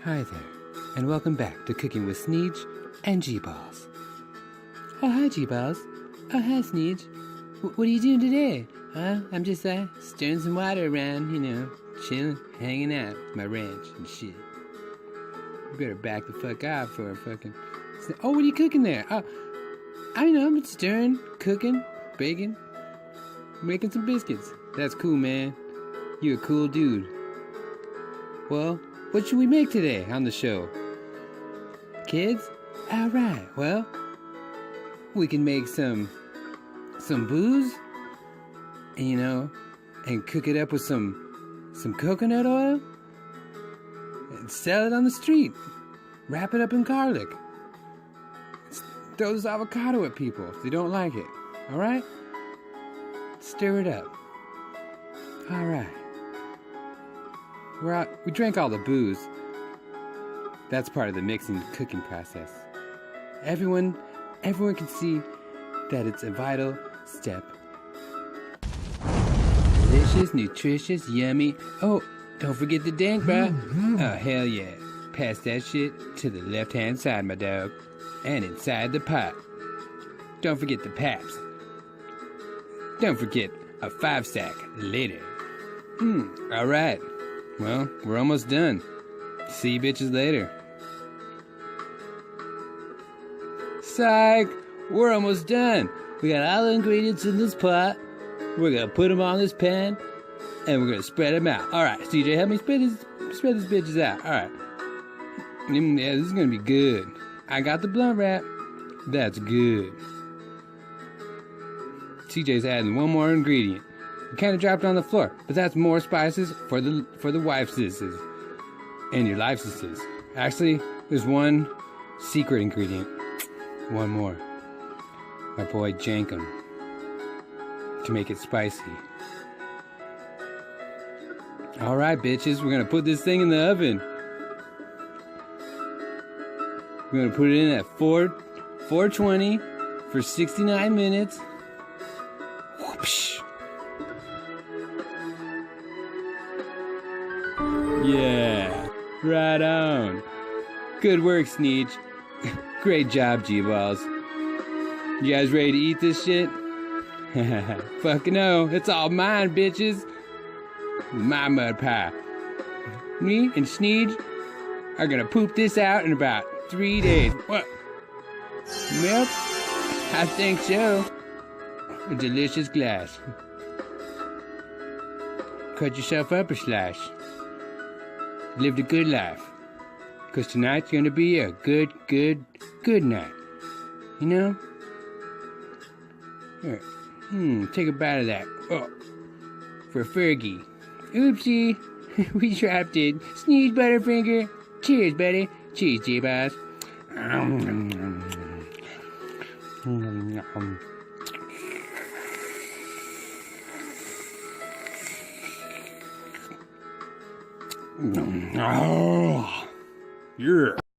Hi there, and welcome back to Cooking with Sneej and G-Balls. Oh, hi, G-Balls. Oh, hi, Sneej. What are you doing today? I'm just, stirring some water around, chilling, hanging out, my ranch and shit. You better back the fuck off for a fucking... Oh, what are you cooking there? Oh, I'm stirring, cooking, baking, making some biscuits. That's cool, man. You're a cool dude. Well, what should we make today on the show? Kids? Alright, well, we can make some booze, and cook it up with some coconut oil, and sell it on the street. Wrap it up in garlic. Throw this avocado at people if they don't like it. Alright? Stir it up. Alright. We drank all the booze. That's part of the mixing and cooking process. Everyone can see that it's a vital step. Delicious, nutritious, yummy. Oh, don't forget the dank, bruh. Oh, hell yeah. Pass that shit to the left-hand side, my dog. And inside the pot. Don't forget the paps. Don't forget a 5-sack later. Alright. Well, we're almost done. See you bitches later. Psych! We're almost done. We got all the ingredients in this pot. We're gonna put them on this pan, and we're gonna spread them out. Alright, CJ, help me spread these bitches out. Alright. Yeah, this is gonna be good. I got the blunt wrap. That's good. CJ's adding one more ingredient. We kind of dropped it on the floor, but that's more spices for the wifeses and your lifeses. Actually, there's one secret ingredient. One more. My boy Jankum. To make it spicy. Alright, bitches, we're gonna put this thing in the oven. We're gonna put it in at 420 for 69 minutes. Whoopsh. Yeah, right on. Good work, Sneej. Great job, G-Balls. You guys ready to eat this shit? Fucking no, it's all mine, bitches. My mud pie. Me and Sneej are gonna poop this out in about 3 days. What? Milk? I think so. A delicious glass. Cut yourself up a slice. Live the good life. Because tonight's gonna be a good night. You know? Here. Take a bite of that. Oh. For Fergie. Oopsie. We dropped it. Sneeze, Butterfinger. Cheers, buddy. Cheers, G-Boss. Oh, yeah.